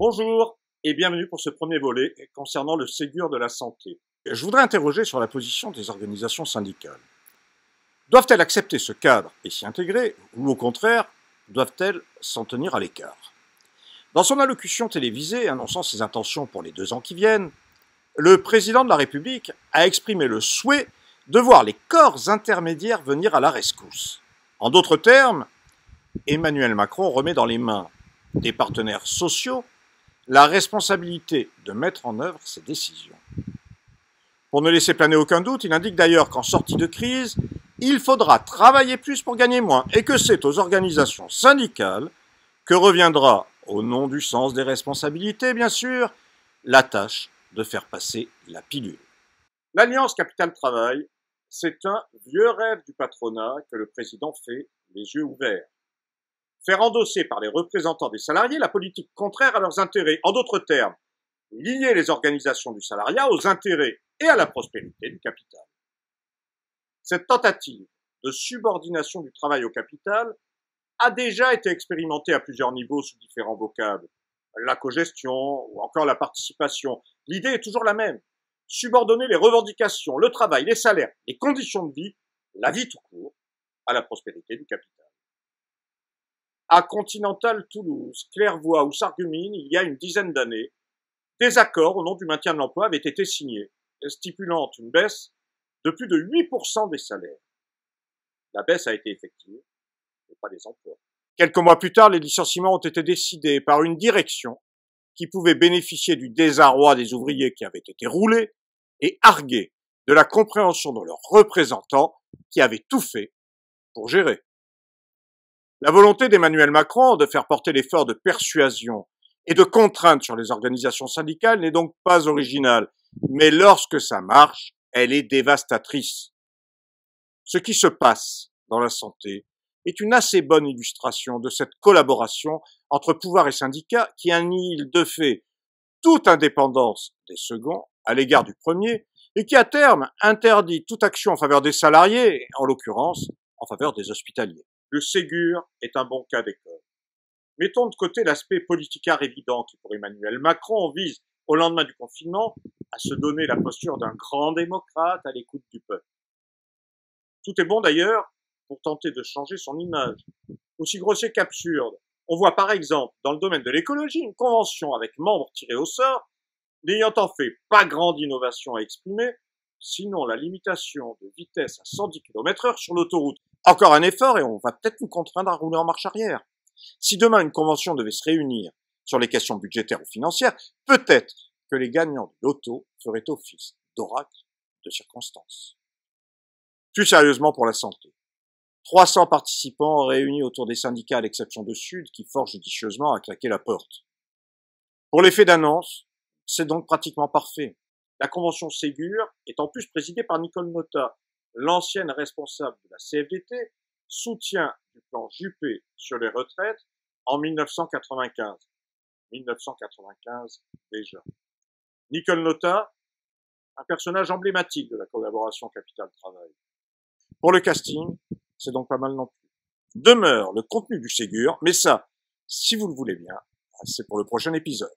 Bonjour et bienvenue pour ce premier volet concernant le Ségur de la santé. Je voudrais interroger sur la position des organisations syndicales. Doivent-elles accepter ce cadre et s'y intégrer, ou au contraire, doivent-elles s'en tenir à l'écart? Dans son allocution télévisée annonçant ses intentions pour les 2 ans qui viennent, le président de la République a exprimé le souhait de voir les corps intermédiaires venir à la rescousse. En d'autres termes, Emmanuel Macron remet dans les mains des partenaires sociaux la responsabilité de mettre en œuvre ces décisions. Pour ne laisser planer aucun doute, il indique d'ailleurs qu'en sortie de crise, il faudra travailler plus pour gagner moins et que c'est aux organisations syndicales que reviendra, au nom du sens des responsabilités bien sûr, la tâche de faire passer la pilule. L'Alliance Capital-Travail, c'est un vieux rêve du patronat que le président fait les yeux ouverts. Faire endosser par les représentants des salariés la politique contraire à leurs intérêts. En d'autres termes, lier les organisations du salariat aux intérêts et à la prospérité du capital. Cette tentative de subordination du travail au capital a déjà été expérimentée à plusieurs niveaux sous différents vocables. La cogestion ou encore la participation. L'idée est toujours la même. Subordonner les revendications, le travail, les salaires, les conditions de vie, la vie tout court, à la prospérité du capital. À Continental Toulouse, Clairvoie ou Sarreguemines, il y a une dizaine d'années, des accords au nom du maintien de l'emploi avaient été signés, stipulant une baisse de plus de 8% des salaires. La baisse a été effective, mais pas les emplois. Quelques mois plus tard, les licenciements ont été décidés par une direction qui pouvait bénéficier du désarroi des ouvriers qui avaient été roulés et arguer de la compréhension de leurs représentants qui avaient tout fait pour gérer. La volonté d'Emmanuel Macron de faire porter l'effort de persuasion et de contrainte sur les organisations syndicales n'est donc pas originale, mais lorsque ça marche, elle est dévastatrice. Ce qui se passe dans la santé est une assez bonne illustration de cette collaboration entre pouvoir et syndicats qui annihile de fait toute indépendance des seconds à l'égard du premier et qui à terme interdit toute action en faveur des salariés, en l'occurrence en faveur des hospitaliers. Le Ségur est un bon cas d'école. Mettons de côté l'aspect politicard évident qui, pour Emmanuel Macron, vise, au lendemain du confinement, à se donner la posture d'un grand démocrate à l'écoute du peuple. Tout est bon d'ailleurs pour tenter de changer son image. Aussi grossier qu'absurde, on voit par exemple, dans le domaine de l'écologie, une convention avec membres tirés au sort, n'ayant en fait pas grande innovation à exprimer, sinon la limitation de vitesse à 110 km/h sur l'autoroute. Encore un effort et on va peut-être nous contraindre à rouler en marche arrière. Si demain une convention devait se réunir sur les questions budgétaires ou financières, peut-être que les gagnants de l'auto feraient office d'oracle de circonstance. Plus sérieusement pour la santé. 300 participants réunis autour des syndicats à l'exception de Sud qui fort judicieusement a claqué la porte. Pour l'effet d'annonce, c'est donc pratiquement parfait. La convention Ségur est en plus présidée par Nicole Notat, l'ancienne responsable de la CFDT, soutien du plan Juppé sur les retraites en 1995. 1995 déjà. Nicole Notat, un personnage emblématique de la collaboration Capital-Travail. Pour le casting, c'est donc pas mal non plus. Demeure le contenu du Ségur, mais ça, si vous le voulez bien, c'est pour le prochain épisode.